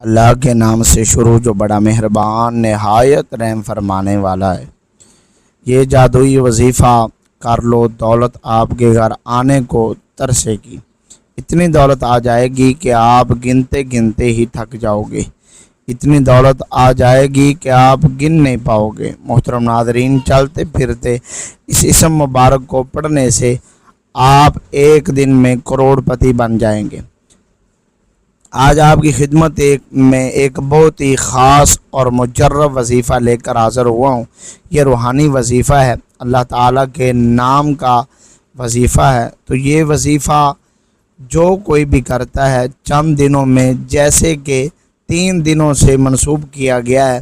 اللہ کے نام سے شروع جو بڑا مہربان نہایت رحم فرمانے والا ہے۔ یہ جادوئی وظیفہ کر لو، دولت آپ کے گھر آنے کو ترسے گی۔ اتنی دولت آ جائے گی کہ آپ گنتے گنتے ہی تھک جاؤ گے۔ اتنی دولت آ جائے گی کہ آپ گن نہیں پاؤ گے۔ محترم ناظرین، چلتے پھرتے اس اسم مبارک کو پڑھنے سے آپ ایک دن میں کروڑ پتی بن جائیں گے۔ آج آپ کی خدمت میں ایک بہت ہی خاص اور مجرب وظیفہ لے کر حاضر ہوا ہوں۔ یہ روحانی وظیفہ ہے، اللہ تعالیٰ کے نام کا وظیفہ ہے۔ تو یہ وظیفہ جو کوئی بھی کرتا ہے چند دنوں میں، جیسے کہ 3 دنوں سے منسوب کیا گیا ہے،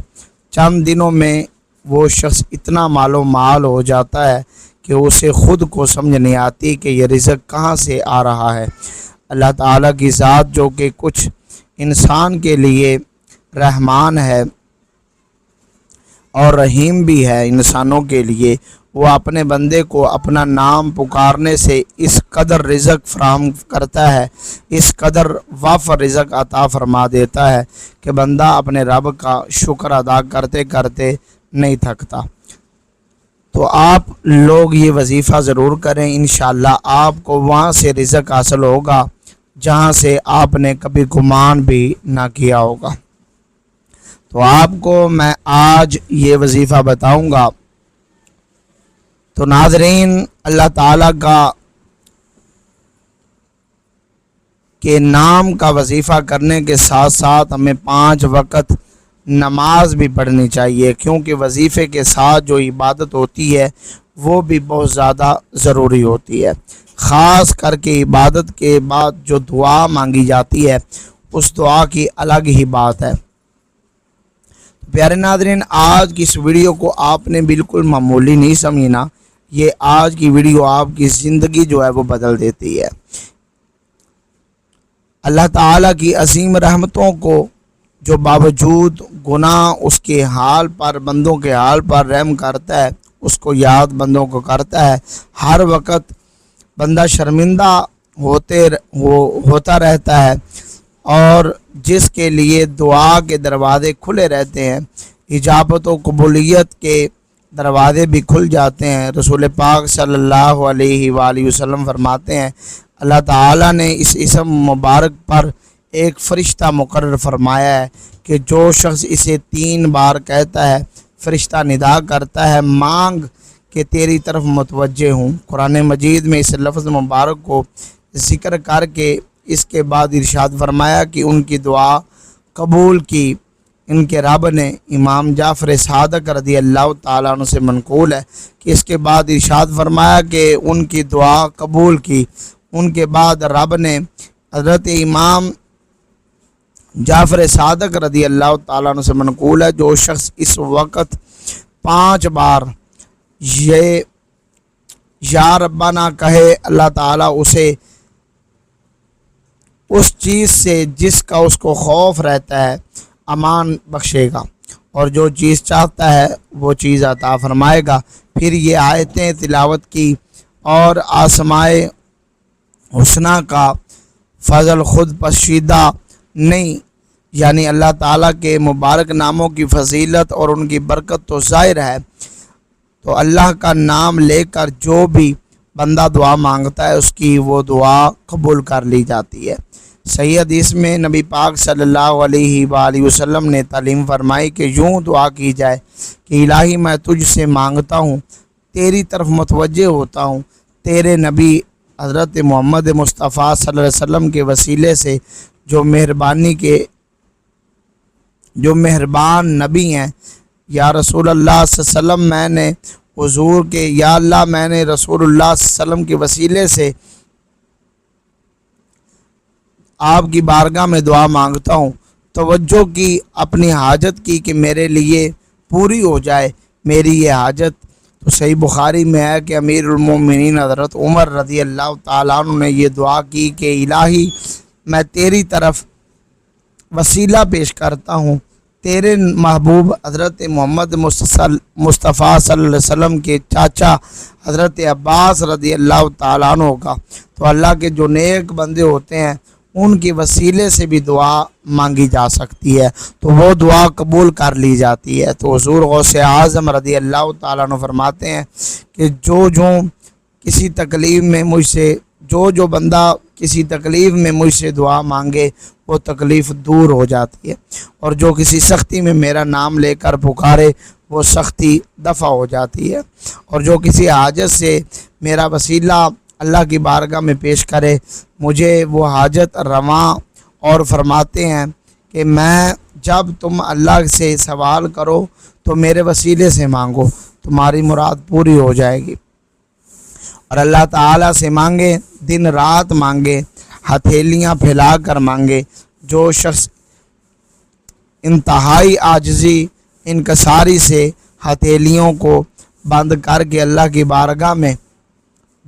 چند دنوں میں وہ شخص اتنا مال و مال ہو جاتا ہے کہ اسے خود کو سمجھ نہیں آتی کہ یہ رزق کہاں سے آ رہا ہے۔ اللہ تعالیٰ کی ذات جو کہ کچھ انسان کے لیے رحمان ہے اور رحیم بھی ہے انسانوں کے لیے، وہ اپنے بندے کو اپنا نام پکارنے سے اس قدر رزق فراہم کرتا ہے، اس قدر وافر رزق عطا فرما دیتا ہے کہ بندہ اپنے رب کا شکر ادا کرتے کرتے نہیں تھکتا۔ تو آپ لوگ یہ وظیفہ ضرور کریں، انشاءاللہ آپ کو وہاں سے رزق حاصل ہوگا جہاں سے آپ نے کبھی گمان بھی نہ کیا ہوگا۔ تو آپ کو میں آج یہ وظیفہ بتاؤں گا۔ تو ناظرین، اللہ تعالیٰ کے نام کا وظیفہ کرنے کے ساتھ ساتھ ہمیں 5 وقت نماز بھی پڑھنی چاہیے، کیونکہ وظیفے کے ساتھ جو عبادت ہوتی ہے وہ بھی بہت زیادہ ضروری ہوتی ہے۔ خاص کر کے عبادت کے بعد جو دعا مانگی جاتی ہے اس دعا کی الگ ہی بات ہے۔ پیارے ناظرین، آج کی اس ویڈیو کو آپ نے بالکل معمولی نہیں سمجھنا، یہ آج کی ویڈیو آپ کی زندگی جو ہے وہ بدل دیتی ہے۔ اللہ تعالیٰ کی عظیم رحمتوں کو جو باوجود گناہ اس کے حال پر، بندوں کے حال پر رحم کرتا ہے، اس کو یاد بندوں کو کرتا ہے۔ ہر وقت بندہ شرمندہ ہوتا رہتا ہے، اور جس کے لیے دعا کے دروازے کھلے رہتے ہیں، اجابت و قبولیت کے دروازے بھی کھل جاتے ہیں۔ رسول پاک صلی اللہ علیہ وآلہ وسلم فرماتے ہیں، اللہ تعالیٰ نے اس اسم مبارک پر ایک فرشتہ مقرر فرمایا ہے کہ جو شخص اسے 3 بار کہتا ہے، فرشتہ ندا کرتا ہے، مانگ کہ تیری طرف متوجہ ہوں۔ قرآن مجید میں اس لفظ مبارک کو ذکر کر کے اس کے بعد ارشاد فرمایا کہ ان کی دعا قبول کی۔ ان کے رب نے، امام جعفر صادق رضی اللہ تعالیٰ عنہ سے منقول ہے کہ اس کے بعد ارشاد فرمایا کہ ان کی دعا قبول کی۔ ان کے بعد رب نے حضرت امام جعفر صادق رضی اللہ تعالیٰ عنہ سے منقول ہے، جو شخص اس وقت 5 بار یہ یا ربنا کہے، اللہ تعالیٰ اسے اس چیز سے جس کا اس کو خوف رہتا ہے امان بخشے گا، اور جو چیز چاہتا ہے وہ چیز عطا فرمائے گا۔ پھر یہ آیتیں تلاوت کی، اور آسمائے حسنہ کا فضل خود پوشیدہ نہیں، یعنی اللہ تعالیٰ کے مبارک ناموں کی فضیلت اور ان کی برکت تو ظاہر ہے۔ تو اللہ کا نام لے کر جو بھی بندہ دعا مانگتا ہے اس کی وہ دعا قبول کر لی جاتی ہے۔ صحیح حدیث میں نبی پاک صلی اللہ علیہ وآلہ وسلم نے تعلیم فرمائی کہ یوں دعا کی جائے کہ الہی میں تجھ سے مانگتا ہوں، تیری طرف متوجہ ہوتا ہوں، تیرے نبی حضرت محمد مصطفیٰ صلی اللہ علیہ وسلم کے وسیلے سے جو مہربان نبی ہیں، یا رسول اللہ صلی اللہ علیہ وسلم، میں نے حضور کے، یا اللہ میں نے رسول اللہ صلی اللہ علیہ وسلم کے وسیلے سے آپ کی بارگاہ میں دعا مانگتا ہوں، توجہ کی اپنی حاجت کی کہ میرے لیے پوری ہو جائے میری یہ حاجت۔ تو صحیح بخاری میں ہے کہ امیر المومنین حضرت عمر رضی اللہ تعالیٰ عنہ نے یہ دعا کی کہ الہی میں تیری طرف وسیلہ پیش کرتا ہوں تیرے محبوب حضرت محمد مصطفیٰ صلی اللہ علیہ وسلم کے چاچا حضرت عباس رضی اللہ تعالیٰ عنہ کا۔ تو اللہ کے جو نیک بندے ہوتے ہیں ان کے وسیلے سے بھی دعا مانگی جا سکتی ہے، تو وہ دعا قبول کر لی جاتی ہے۔ تو حضور غوث اعظم رضی اللہ تعالیٰ عنہ فرماتے ہیں کہ جو کسی تکلیف میں مجھ سے جو بندہ کسی تکلیف میں مجھ سے دعا مانگے وہ تکلیف دور ہو جاتی ہے، اور جو کسی سختی میں میرا نام لے کر پکارے وہ سختی دفع ہو جاتی ہے، اور جو کسی حاجت سے میرا وسیلہ اللہ کی بارگاہ میں پیش کرے مجھے وہ حاجت رواں، اور فرماتے ہیں کہ میں جب تم اللہ سے سوال کرو تو میرے وسیلے سے مانگو، تمہاری مراد پوری ہو جائے گی۔ اور اللہ تعالیٰ سے مانگے، دن رات مانگے، ہتھیلیاں پھیلا کر مانگے۔ جو شخص انتہائی عاجزی انکساری سے ہتھیلیوں کو بند کر کے اللہ کی بارگاہ میں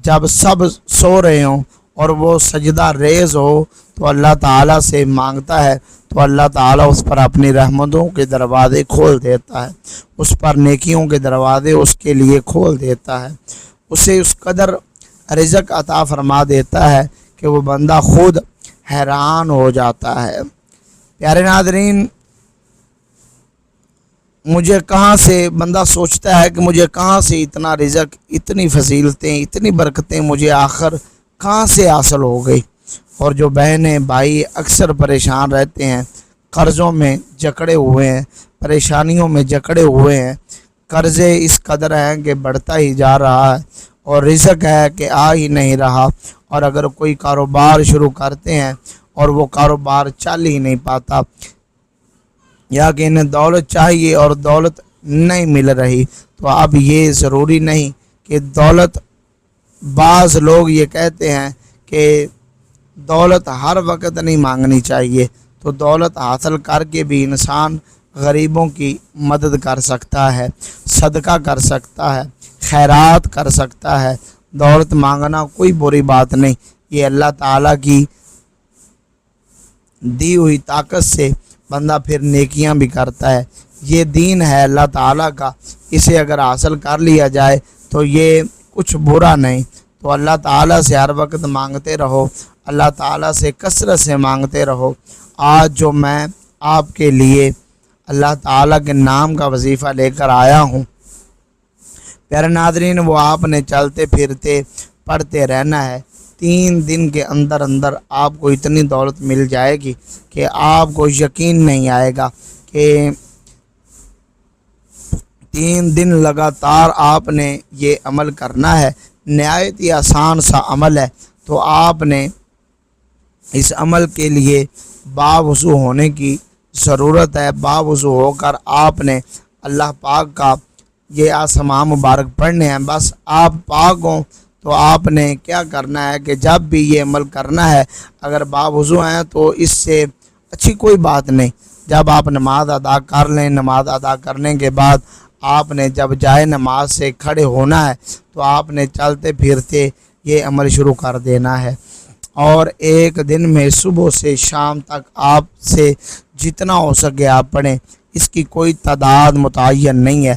جب سب سو رہے ہوں اور وہ سجدہ ریز ہو تو اللہ تعالیٰ سے مانگتا ہے تو اللہ تعالیٰ اس پر اپنی رحمتوں کے دروازے کھول دیتا ہے، اس پر نیکیوں کے دروازے اس کے لیے کھول دیتا ہے، اسے اس قدر رزق عطا فرما دیتا ہے کہ وہ بندہ خود حیران ہو جاتا ہے۔ پیارے ناظرین، مجھے کہاں سے بندہ سوچتا ہے کہ مجھے کہاں سے اتنا رزق، اتنی فضیلتیں، اتنی برکتیں مجھے آخر کہاں سے حاصل ہو گئی۔ اور جو بہنیں بھائی اکثر پریشان رہتے ہیں، قرضوں میں جکڑے ہوئے ہیں، پریشانیوں میں جکڑے ہوئے ہیں، قرضے اس قدر ہیں کہ بڑھتا ہی جا رہا ہے اور رزق ہے کہ آ ہی نہیں رہا، اور اگر کوئی کاروبار شروع کرتے ہیں اور وہ کاروبار چل ہی نہیں پاتا، یا کہ انہیں دولت چاہیے اور دولت نہیں مل رہی، تو اب یہ ضروری نہیں کہ دولت، بعض لوگ یہ کہتے ہیں کہ دولت ہر وقت نہیں مانگنی چاہیے، تو دولت حاصل کر کے بھی انسان غریبوں کی مدد کر سکتا ہے، صدقہ کر سکتا ہے، خیرات کر سکتا ہے۔ دولت مانگنا کوئی بری بات نہیں، یہ اللہ تعالیٰ کی دی ہوئی طاقت سے بندہ پھر نیکیاں بھی کرتا ہے۔ یہ دین ہے اللہ تعالیٰ کا، اسے اگر حاصل کر لیا جائے تو یہ کچھ برا نہیں۔ تو اللہ تعالیٰ سے ہر وقت مانگتے رہو، اللہ تعالیٰ سے کثرت سے مانگتے رہو۔ آج جو میں آپ کے لیے اللہ تعالیٰ کے نام کا وظیفہ لے کر آیا ہوں، پیارے ناظرین، وہ آپ نے چلتے پھرتے پڑھتے رہنا ہے۔ 3 دن کے اندر اندر آپ کو اتنی دولت مل جائے گی کہ آپ کو یقین نہیں آئے گا کہ 3 دن لگاتار آپ نے یہ عمل کرنا ہے۔ نہایت ہی آسان سا عمل ہے، تو آپ نے اس عمل کے لیے باوضو ہونے کی ضرورت ہے۔ باوضو ہو کر آپ نے اللہ پاک کا یہ آسماں مبارک پڑھنے ہیں۔ بس آپ پاک ہوں تو آپ نے کیا کرنا ہے کہ جب بھی یہ عمل کرنا ہے، اگر باوضو ہیں تو اس سے اچھی کوئی بات نہیں۔ جب آپ نماز ادا کر لیں، نماز ادا کرنے کے بعد آپ نے جب جائے نماز سے کھڑے ہونا ہے تو آپ نے چلتے پھرتے یہ عمل شروع کر دینا ہے، اور ایک دن میں صبح سے شام تک آپ سے جتنا ہو سکے آپ پڑھیں۔ اس کی کوئی تعداد متعین نہیں ہے،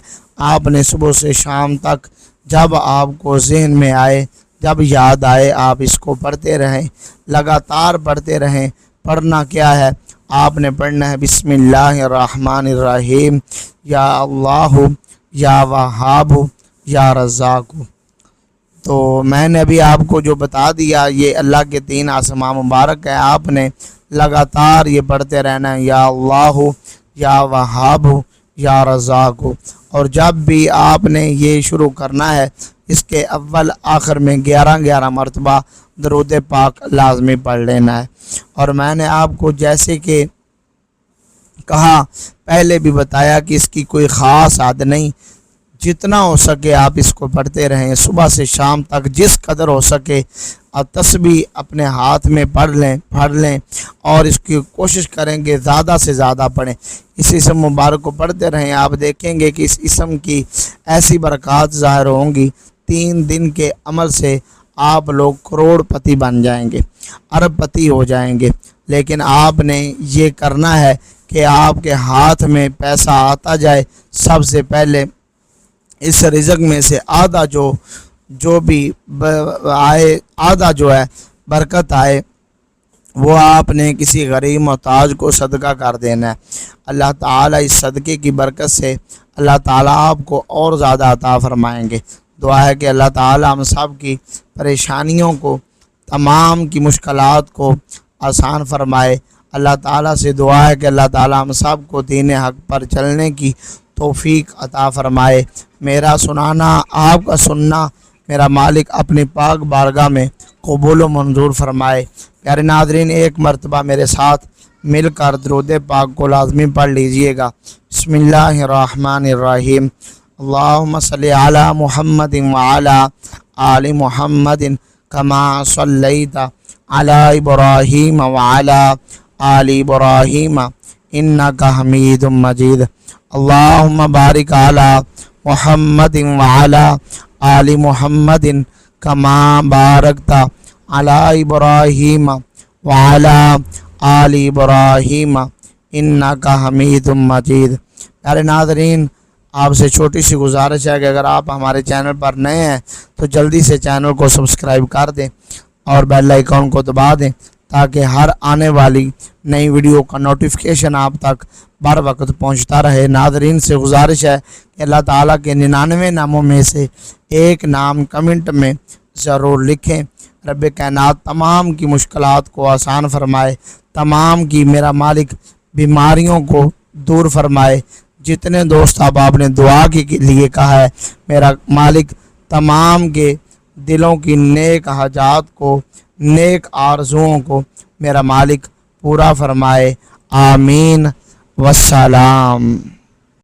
آپ نے صبح سے شام تک جب آپ کو ذہن میں آئے، جب یاد آئے، آپ اس کو پڑھتے رہیں، لگاتار پڑھتے رہیں۔ پڑھنا کیا ہے؟ آپ نے پڑھنا ہے بسم اللہ الرحمن الرحیم، یا اللہ یا وہاب یا رزاق۔ تو میں نے ابھی آپ کو جو بتا دیا یہ اللہ کے 3 آسماں مبارک ہے، آپ نے لگاتار یہ پڑھتے رہنا ہے، یا اللہ یا وہاب یا رزاق۔ اور جب بھی آپ نے یہ شروع کرنا ہے، اس کے اول آخر میں 11 مرتبہ درود پاک لازمی پڑھ لینا ہے۔ اور میں نے آپ کو جیسے کہ کہا، پہلے بھی بتایا کہ اس کی کوئی خاص عادت نہیں، جتنا ہو سکے آپ اس کو پڑھتے رہیں، صبح سے شام تک جس قدر ہو سکے۔ اور تسبیح اپنے ہاتھ میں پڑھ لیں اور اس کی کوشش کریں کہ زیادہ سے زیادہ پڑھیں۔ اس اسم مبارک کو پڑھتے رہیں، آپ دیکھیں گے کہ اس اسم کی ایسی برکات ظاہر ہوں گی، 3 دن کے عمل سے آپ لوگ کروڑ پتی بن جائیں گے، ارب پتی ہو جائیں گے۔ لیکن آپ نے یہ کرنا ہے کہ آپ کے ہاتھ میں پیسہ آتا جائے، سب سے پہلے اس رزق میں سے آدھا جو بھی آئے، آدھا جو ہے برکت آئے، وہ آپ نے کسی غریب محتاج کو صدقہ کر دینا ہے۔ اللہ تعالیٰ اس صدقے کی برکت سے اللہ تعالیٰ آپ کو اور زیادہ عطا فرمائیں گے۔ دعا ہے کہ اللہ تعالیٰ ہم سب کی پریشانیوں کو، تمام کی مشکلات کو آسان فرمائے۔ اللہ تعالیٰ سے دعا ہے کہ اللہ تعالیٰ ہم سب کو دین حق پر چلنے کی توفیق عطا فرمائے۔ میرا سنانا، آپ کا سننا میرا مالک اپنی پاک بارگاہ میں قبول و منظور فرمائے۔ پیارے ناظرین، ایک مرتبہ میرے ساتھ مل کر درود پاک کو لازمی پڑھ لیجئے گا۔ بسم اللہ الرحمن الرحیم۔ اللہم صلی علی محمد وعلی آل محمد کما صلیت علی ابراہیم وعلی آل ابراہیم انک حمید مجید۔ اللہم بارک علی محمد وعلی آل محمد کما بارکت علی ابراہیم وعلی آل ابراہیم انک حمید مجید۔ پیارے ناظرین، آپ سے چھوٹی سی گزارش ہے کہ اگر آپ ہمارے چینل پر نئے ہیں تو جلدی سے چینل کو سبسکرائب کر دیں اور بیل آئیکن کو دبا دیں تاکہ ہر آنے والی نئی ویڈیو کا نوٹیفیکیشن آپ تک بر وقت پہنچتا رہے۔ ناظرین سے گزارش ہے کہ اللہ تعالیٰ کے 99 ناموں میں سے ایک نام کمنٹ میں ضرور لکھیں۔ رب کائنات تمام کی مشکلات کو آسان فرمائے، تمام کی میرا مالک بیماریوں کو دور فرمائے۔ جتنے دوست آپ نے دعا کے لیے کہا ہے، میرا مالک تمام کے دلوں کی نیک حاجات کو، نیک آرزوؤں کو میرا مالک پورا فرمائے۔ آمین والسلام۔